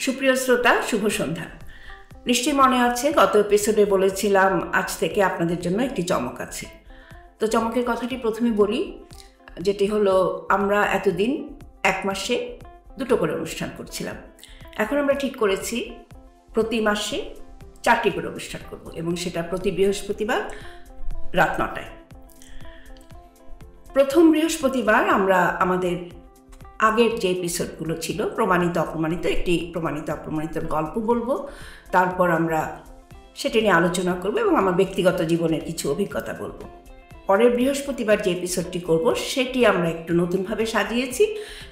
সুপ্রিয় শ্রোতা, শুভ সন্ধ্যা। নিশ্চয়ই মনে আছে গত এপিসোডে বলেছিলাম আজ থেকে আপনাদের জন্য একটি চমক আছে। তো চমকের কথাটি প্রথমে বলি, যেটি হলো আমরা এতদিন এক মাসে 2টো করে অনুষ্ঠান করছিলাম। এখন আমরা ঠিক করেছি প্রতি মাসে 4টি করে অনুষ্ঠান করব, এবং সেটা প্রতি বৃহস্পতিবার রাত 9টায়। প্রথম বৃহস্পতিবার আমরা আমাদের আগের যে এপিসোডগুলো ছিল প্রমাণিত অপ্রমাণিত, একটি প্রমাণিত অপ্রমাণিতর গল্প বলবো, তারপর আমরা সেটা নিয়ে আলোচনা করব এবং আমার ব্যক্তিগত জীবনের কিছু অভিজ্ঞতা বলবো। পরের বৃহস্পতিবার যে এপিসোডটি করব সেটি আমরা একটু নতুনভাবে সাজিয়েছি।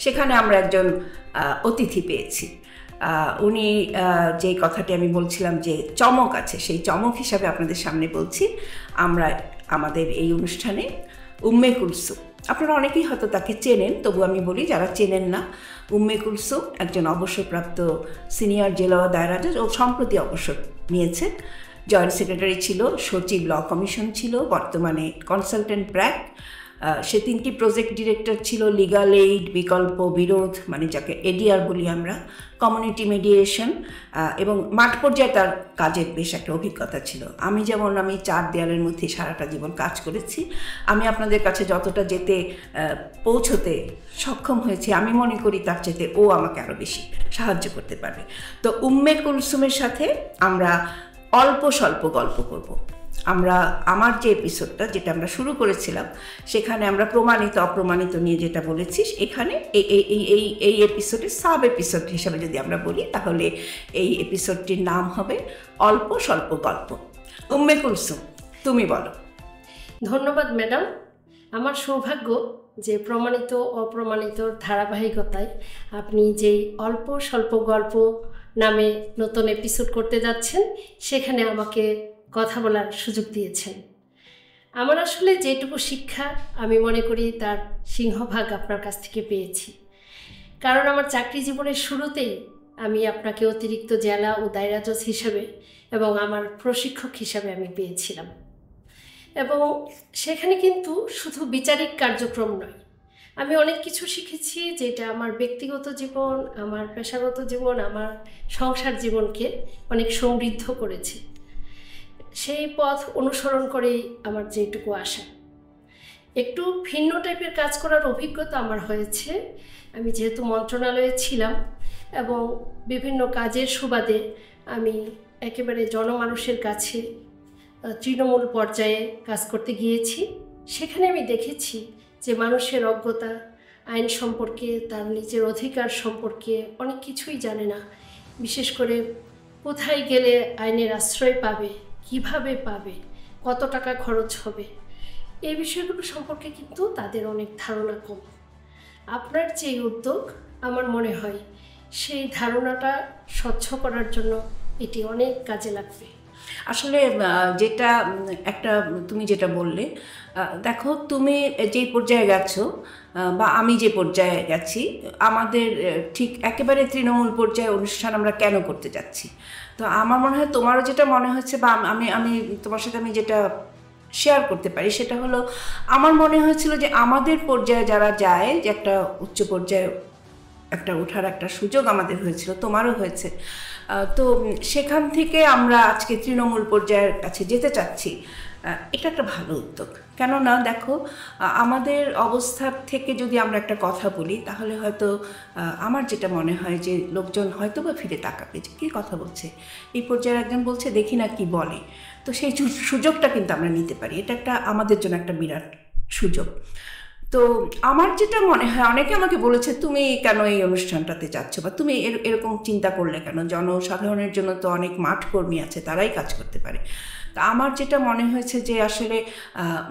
সেখানে আমরা একজন অতিথি পেয়েছি। উনি যে কথাটি আমি বলছিলাম যে চমক আছে, সেই চমক হিসাবে আপনাদের সামনে বলছি। আমরা আমাদের এই অনুষ্ঠানে উম্মে কুলসুম, আপনারা অনেকেই হয়তো তাকে চেনেন, তবু আমি বলি যারা চেনেন না, উম্মে কুলসুম একজন অবসরপ্রাপ্ত সিনিয়র জেলা ও দায়রা জজ। ও সম্প্রতি অবসর নিয়েছে। জয়েন্ট সেক্রেটারি ছিল, সচিব ল কমিশন ছিল, বর্তমানে কনসালটেন্ট ব্র্যাক। সে 3টি প্রজেক্ট ডিরেক্টর ছিল, লিগাল এইড, বিকল্প বিরোধ মানে যাকে এডিআর বলি আমরা, কমিউনিটি মিডিয়েশন, এবং মাঠ পর্যায়ে তার কাজের বেশ একটা অভিজ্ঞতা ছিল। আমি 4 দেয়ালের মধ্যে সারাটা জীবন কাজ করেছি। আমি আপনাদের কাছে যতটা পৌঁছতে সক্ষম হয়েছি, আমি মনে করি তার চেয়ে ও আমাকে আরও বেশি সাহায্য করতে পারবে। তো উম্মে কুলসুমের সাথে আমরা অল্প স্বল্প গল্প করব। আমার যে এপিসোডটা যেটা আমরা শুরু করেছিলাম, সেখানে আমরা প্রমাণিত অপ্রমাণিত নিয়ে যেটা বলেছি, এখানে এই এপিসোডে সাব এপিসোড হিসাবে যদি আমরা বলি, তাহলে এই এপিসোডটির নাম হবে অল্প স্বল্প গল্প। উম্মে কুলসুম, তুমি বলো। ধন্যবাদ ম্যাডাম। আমার সৌভাগ্য যে প্রমাণিত অপ্রমাণিতর ধারাবাহিকতায় আপনি যেই অল্প স্বল্প গল্প নামে নতুন এপিসোড করতে যাচ্ছেন, সেখানে আমাকে কথা বলার সুযোগ দিয়েছেন। আমার আসলে যেটুকু শিক্ষা আমি মনে করি তার সিংহভাগ আপনার কাছ থেকে পেয়েছি। কারণ আমার চাকরি জীবনের শুরুতেই আমি আপনাকে অতিরিক্ত জেলা ও দায়রা জজ হিসাবে এবং আমার প্রশিক্ষক হিসাবে আমি পেয়েছিলাম। এবং সেখানে কিন্তু শুধু বিচারিক কার্যক্রম নয়, আমি অনেক কিছু শিখেছি যেটা আমার ব্যক্তিগত জীবন, আমার পেশাগত জীবন, আমার সংসার জীবনকে অনেক সমৃদ্ধ করেছে। সেই পথ অনুসরণ করেই আমার যেটুকু আশা। একটু ভিন্ন টাইপের কাজ করার অভিজ্ঞতা আমার হয়েছে। আমি যেহেতু মন্ত্রণালয়ে ছিলাম এবং বিভিন্ন কাজের সুবাদে আমি একেবারে জনমানুষের কাছে তৃণমূল পর্যায়ে কাজ করতে গিয়েছি। সেখানে আমি দেখেছি যে মানুষের অজ্ঞতা, আইন সম্পর্কে, তার নিজের অধিকার সম্পর্কে অনেক কিছুই জানে না। বিশেষ করে কোথায় গেলে আইনের আশ্রয় পাবে, কিভাবে পাবে, কত টাকা খরচ হবে, এই বিষয়গুলো সম্পর্কে কিন্তু তাদের অনেক ধারণা কম। আপনার যে উদ্যোগ, আমার মনে হয় সেই ধারণাটা স্বচ্ছ করার জন্য এটি অনেক কাজে লাগবে। আসলে তুমি যেটা বললে, দেখো, তুমি যেই পর্যায়ে গেছো বা আমি যে পর্যায়ে গেছি, আমাদের ঠিক একেবারে তৃণমূল পর্যায়ে অনুষ্ঠান আমরা কেন করতে যাচ্ছি। তো আমার মনে হয় তোমারও যেটা মনে হচ্ছে, বা আমি তোমার সাথে আমি যেটা শেয়ার করতে পারি, সেটা হলো আমার মনে হয়েছিল যে আমাদের পর্যায়ে যারা যায়, যে একটা উচ্চ পর্যায়ে ওঠার একটা সুযোগ আমাদের হয়েছিল, তোমারও হয়েছে। তো সেখান থেকে আমরা আজকে তৃণমূল পর্যায়ের কাছে যেতে চাচ্ছি। এটা একটা ভালো উদ্যোগ। কেননা দেখো, আমাদের অবস্থা থেকে যদি আমরা একটা কথা বলি, তাহলে হয়তো আমার যেটা মনে হয় যে লোকজন হয়তো বা ফিরে তাকাবে যে কী কথা বলছে, এই পর্যায়ে একজন বলছে, দেখি না কি বলে। তো সেই সুযোগটা কিন্তু আমরা নিতে পারি। এটা আমাদের জন্য একটা বিরাট সুযোগ। তো আমার যেটা মনে হয়, অনেকে আমাকে বলেছে তুমি কেন এই অনুষ্ঠানটাতে যাচ্ছ, বা তুমি এরকম চিন্তা করলে কেন, জনসাধারণের জন্য তো অনেক মাঠ কর্মী আছে, তারাই কাজ করতে পারে। তা আমার যেটা মনে হয়েছে যে আসলে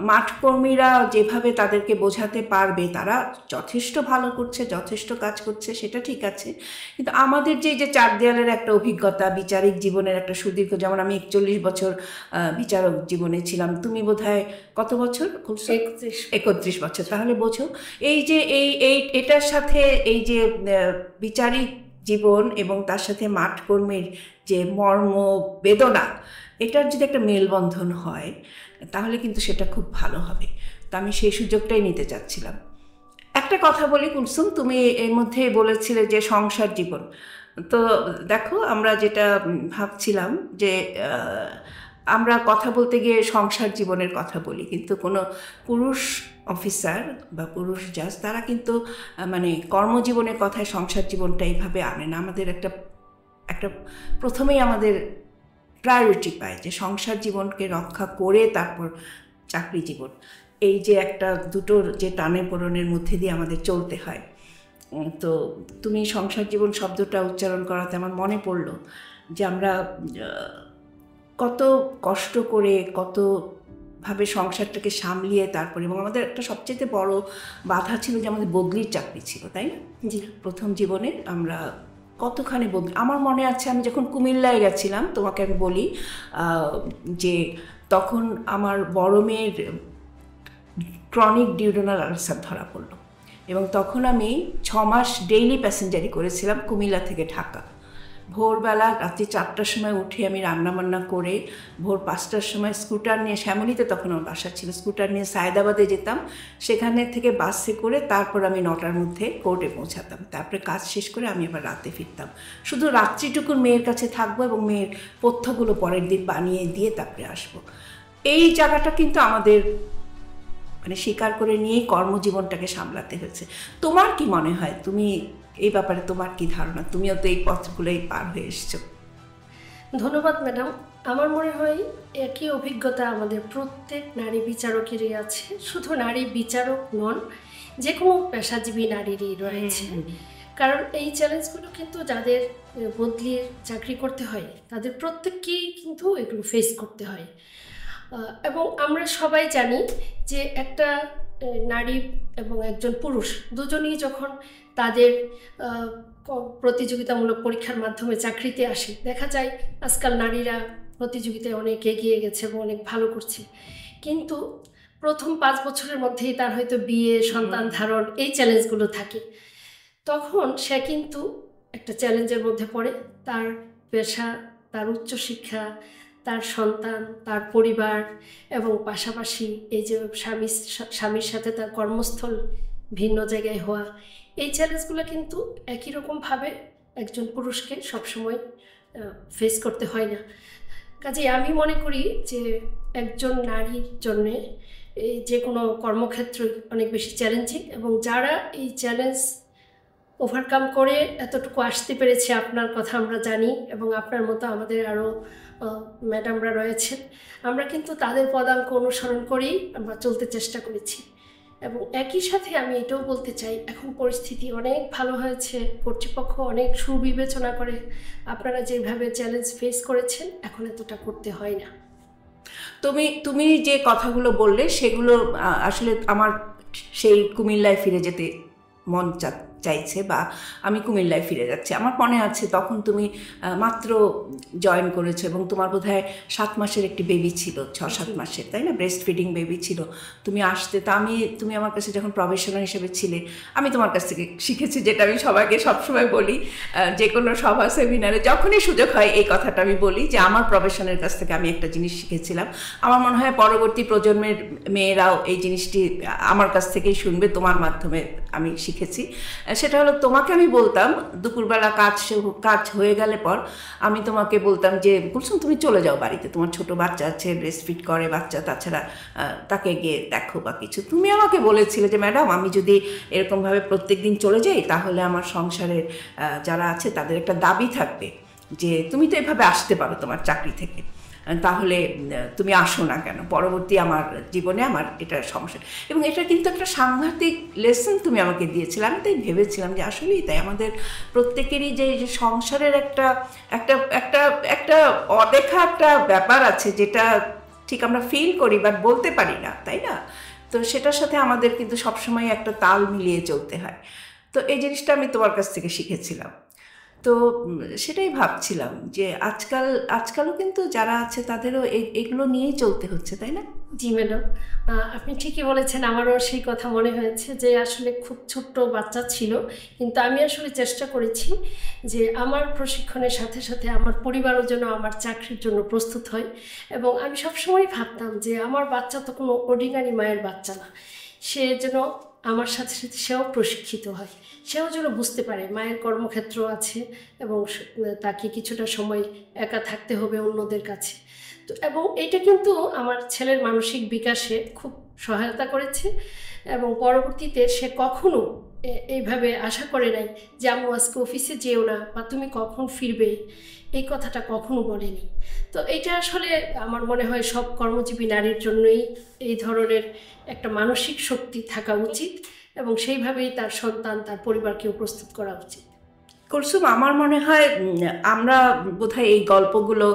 মাঠ কর্মীরা যেভাবে তাদেরকে বোঝাতে পারবে, তারা যথেষ্ট ভালো করছে, যথেষ্ট কাজ করছে, সেটা ঠিক আছে। কিন্তু আমাদের যে 4 দেয়ালের একটা অভিজ্ঞতা, বিচারিক জীবনের একটা সুদীর্ঘ, যেমন আমি 41 বছর বিচারক জীবনে ছিলাম, তুমি বোধহয় কত বছর? 31 বছর। তাহলে বোঝো এই যে এটার সাথে এই যে বিচারিক জীবন এবং তার সাথে মাঠ কর্মীর যে মর্ম বেদনা, এটার যদি একটা মেলবন্ধন হয়, তাহলে কিন্তু সেটা খুব ভালো হবে। তো আমি সেই সুযোগটাই নিতে চাচ্ছিলাম। একটা কথা বলি কুলসুম, তুমি এর মধ্যে বলেছিলে যে সংসার জীবন। তো দেখো, আমরা যেটা ভাবছিলাম যে আমরা কথা বলতে গিয়ে সংসার জীবনের কথা বলি, কিন্তু কোনো পুরুষ অফিসার বা পুরুষ জাজ তারা কিন্তু মানে কর্মজীবনের কথায় সংসার জীবনটা এইভাবে আনে না। আমাদের একটা একটা প্রথমেই আমাদের প্রায়োরিটি পায় যে সংসার জীবনকে রক্ষা করে তারপর চাকরি জীবন। এই যে একটা দুটোর যে টানে পোড়নের মধ্যে দিয়ে আমাদের চলতে হয়। তো তুমি সংসার জীবন শব্দটা উচ্চারণ করাতে আমার মনে পড়লো যে আমরা কত কষ্ট করে কতভাবে সংসারটাকে সামলিয়ে তারপরে, এবং আমাদের একটা সবচেয়ে বড় বাধা ছিল যে আমাদের বদলির চাকরি ছিল, তাই না? জি। প্রথম জীবনে আমরা কতখানি বদলি। আমার মনে আছে আমি যখন কুমিল্লায় গেছিলাম, তোমাকে আমি বলি যে তখন আমার বড় মেয়ের ক্রনিক ডিউডেনাল আলসার ধরা পড়লো, এবং তখন আমি 6 মাস ডেইলি প্যাসেঞ্জারি করেছিলাম কুমিল্লা থেকে ঢাকা। ভোরবেলা রাত্রি 4টার সময় উঠে আমি রান্নাবান্না করে ভোর 5টার সময় স্কুটার নিয়ে, শ্যামলীতে তখন আমার বাসা ছিল, স্কুটার নিয়ে সায়েদাবাদে যেতাম, সেখানে থেকে বাসে করে তারপর আমি 9টার মধ্যে কোর্টে পৌঁছাতাম। তারপরে কাজ শেষ করে আমি আবার রাতে ফিরতাম। শুধু রাত্রিটুকুন মেয়ের কাছে থাকবো এবং মেয়ের পথ্যগুলো পরের দিন বানিয়ে দিয়ে তারপরে আসবো। এই জায়গাটা কিন্তু আমাদের মানে স্বীকার করে নিয়েই কর্মজীবনটাকে সামলাতে হয়েছে। তোমার কি মনে হয়, তুমি এই ব্যাপারে তোমার কি ধারণা? তুমিও তো এই পথগুলোই পার হয়ে এসছো। ধন্যবাদ ম্যাডাম। আমার মনে হয় একই অভিজ্ঞতা আমাদের প্রত্যেক নারী বিচারকেরই আছে। শুধু নারী বিচারক নন, যে কোনো পেশাজীবী নারীরই রয়েছে। কারণ এই চ্যালেঞ্জগুলো কিন্তু যাদের বদলির চাকরি করতে হয় তাদের প্রত্যেককেই কিন্তু এগুলো ফেস করতে হয়। এবং আমরা সবাই জানি যে একটা নারী এবং একজন পুরুষ দুজনেই যখন তাদের প্রতিযোগিতামূলক পরীক্ষার মাধ্যমে চাকরিতে আসে, দেখা যায় আজকাল নারীরা প্রতিযোগিতায় অনেক এগিয়ে গেছে এবং অনেক ভালো করছে। কিন্তু প্রথম 5 বছরের মধ্যেই তার হয়তো বিয়ে, সন্তান ধারণ, এই চ্যালেঞ্জগুলো থাকে। তখন সে কিন্তু একটা চ্যালেঞ্জের মধ্যে পড়ে। তার পেশা, তার উচ্চশিক্ষা, তার সন্তান, তার পরিবার এবং পাশাপাশি এই যে স্বামীর সাথে তার কর্মস্থল ভিন্ন জায়গায় হওয়া, এই চ্যালেঞ্জগুলো কিন্তু একই রকমভাবে একজন পুরুষকে সবসময় ফেস করতে হয় না। কাজেই আমি মনে করি যে একজন নারীর জন্যে যে কোনো কর্মক্ষেত্রই অনেক বেশি চ্যালেঞ্জিং, এবং যারা এই চ্যালেঞ্জ ওভারকাম করে এতটুকু আসতে পেরেছে, আপনার কথা আমরা জানি এবং আপনার মতো আমাদের আরও ম্যাডামরা রয়েছেন, আমরা কিন্তু তাদের পদাঙ্ক অনুসরণ করেই আমরা চলতে চেষ্টা করেছি। এবং একই সাথে আমি এটাও বলতে চাই, এখন পরিস্থিতি অনেক ভালো হয়েছে, কর্তৃপক্ষ অনেক সুবিবেচনা করে। আপনারা যেভাবে চ্যালেঞ্জ ফেস করেছেন এখন এতটা করতে হয় না। তুমি যে কথাগুলো বললে সেগুলো আসলে আমার সেই কুমিল্লায় ফিরে যেতে মন চাইছে, বা আমি কুমিল্লায় ফিরে যাচ্ছি। আমার মনে আছে তখন তুমি মাত্র জয়েন করেছো এবং তোমার বোধহয় 7 মাসের একটি বেবি ছিল, 6-7 মাসের, তাই না? ব্রেস্ট ফিডিং বেবি ছিল। তুমি আসতে, তা তুমি আমার কাছে যখন প্রফেশনাল হিসেবে ছিলে, আমি তোমার কাছ থেকে শিখেছি, যেটা আমি সবাইকে সবসময় বলি, যে কোনো সভা সেমিনারে যখনই সুযোগ হয় এই কথাটা আমি বলি যে আমার প্রফেশনের কাছ থেকে আমি একটা জিনিস শিখেছিলাম। আমার মনে হয় পরবর্তী প্রজন্মের মেয়েরাও এই জিনিসটি আমার কাছ থেকেই শুনবে, তোমার মাধ্যমে আমি শিখেছি। সেটা হলো, তোমাকে আমি বলতাম দুপুরবেলা কাজ হয়ে গেলে পর আমি তোমাকে বলতাম যে কুলসুম তুমি চলে যাও বাড়িতে, তোমার ছোট বাচ্চা আছে, ব্রেস্ট ফিড করে বাচ্চা, তাছাড়া তাকে গিয়ে দেখো বা কিছু। তুমি আমাকে বলেছিলে যে ম্যাডাম আমি যদি এরকমভাবে প্রত্যেক দিন চলে যাই তাহলে আমার সংসারের যারা আছে তাদের একটা দাবি থাকবে যে তুমি তো এভাবে আসতে পারো তোমার চাকরি থেকে, তাহলে তুমি আসো না কেন, পরবর্তী আমার জীবনে আমার এটা সমস্যা। এবং এটা কিন্তু একটা সাংঘাতিক লেসন তুমি আমাকে দিয়েছিলে। আমি তাই ভেবেছিলাম যে আসলেই তাই, আমাদের প্রত্যেকেরই যে সংসারের একটা একটা একটা একটা অদেখা একটা ব্যাপার আছে যেটা ঠিক আমরা ফিল করি বাট বলতে পারি না, তাই না? তো সেটার সাথে আমাদের কিন্তু সবসময় একটা তাল মিলিয়ে চলতে হয়। তো এই জিনিসটা আমি তোমার কাছ থেকে শিখেছিলাম। তো সেটাই ভাবছিলাম যে আজকালও কিন্তু যারা আছে তাদেরও এগুলো নিয়েই চলতে হচ্ছে, তাই না? জি ম্যাডাম, আপনি ঠিকই বলেছেন। আমারও সেই কথা মনে হয়েছে যে আসলে খুব ছোট্ট বাচ্চা ছিল, কিন্তু আমি আসলে চেষ্টা করেছি যে আমার প্রশিক্ষণের সাথে সাথে আমার পরিবারও যেন আমার চাকরির জন্য প্রস্তুত হয়। এবং আমি সবসময় ভাবতাম যে আমার বাচ্চা তো কোনো অর্ডিনারি মায়ের বাচ্চা না, সে যেন আমার সাথে সাথে সেও প্রশিক্ষিত হয়, সেও যেন বুঝতে পারে মায়ের কর্মক্ষেত্র আছে এবং তাকে কিছুটা সময় একা থাকতে হবে অন্যদের কাছে। তো এবং এটা কিন্তু আমার ছেলের মানসিক বিকাশে খুব সহায়তা করেছে এবং পরবর্তীতে সে কখনো এইভাবে আশা করে নাই যে আম্মু আজকে অফিসে যেও না বা তুমি কখন ফিরবে, এই কথাটা কখনো বলেনি। তো এটা আসলে আমার মনে হয় সব কর্মজীবী নারীর জন্যই এই ধরনের একটা মানসিক শক্তি থাকা উচিত এবং সেইভাবেই তার সন্তান তার পরিবারকেও প্রস্তুত করা উচিত। কুলসুম, আমার মনে হয় আমরা বোধহয় এই গল্পগুলো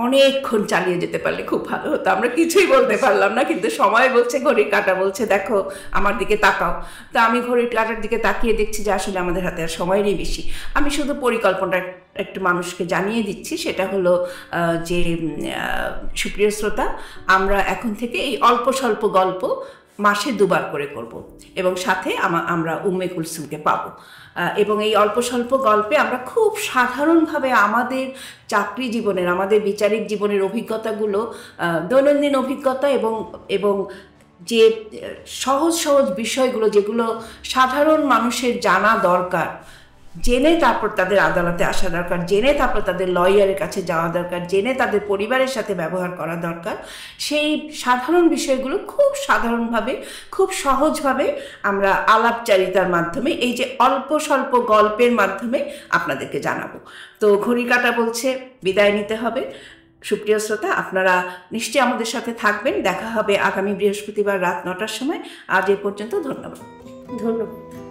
অনেকক্ষণ চালিয়ে যেতে পারলে খুব ভালো হতো। আমরা কিছুই বলতে পারলাম না, কিন্তু সময় বলছে, ঘড়ির কাঁটা বলছে দেখো আমার দিকে তাকাও। তো আমি ঘড়ির কাঁটার দিকে তাকিয়ে দেখছি যে আসলে আমাদের হাতে আর সময় নেই বেশি। আমি শুধু পরিকল্পনাটা একটু মানুষকে জানিয়ে দিচ্ছি, সেটা হলো যে সুপ্রিয় শ্রোতা, আমরা এখন থেকে এই অল্প স্বল্প গল্প মাসে 2 বার করে করব এবং সাথে আমরা উম্মে কুলসুমকে পাবো। এবং এই অল্প স্বল্প গল্পে আমরা খুব সাধারণভাবে আমাদের চাকরি জীবনের, আমাদের বিচারিক জীবনের অভিজ্ঞতাগুলো, দৈনন্দিন অভিজ্ঞতা এবং যে সহজ সহজ বিষয়গুলো যেগুলো সাধারণ মানুষের জানা দরকার, জেনে তারপর তাদের আদালতে আসা দরকার, জেনে তারপর তাদের লয়ারের কাছে যাওয়া দরকার, জেনে তাদের পরিবারের সাথে ব্যবহার করা দরকার, সেই সাধারণ বিষয়গুলো খুব সাধারণভাবে, খুব সহজভাবে আমরা আলাপচারিতার মাধ্যমে, এই যে অল্প স্বল্প গল্পের মাধ্যমে আপনাদেরকে জানাবো। তো ঘড়ি কাঁটা বলছে বিদায় নিতে হবে। সুপ্রিয় শ্রোতা, আপনারা নিশ্চয়ই আমাদের সাথে থাকবেন। দেখা হবে আগামী বৃহস্পতিবার রাত 9টার সময়। আজ এ পর্যন্ত, ধন্যবাদ। ধন্যবাদ।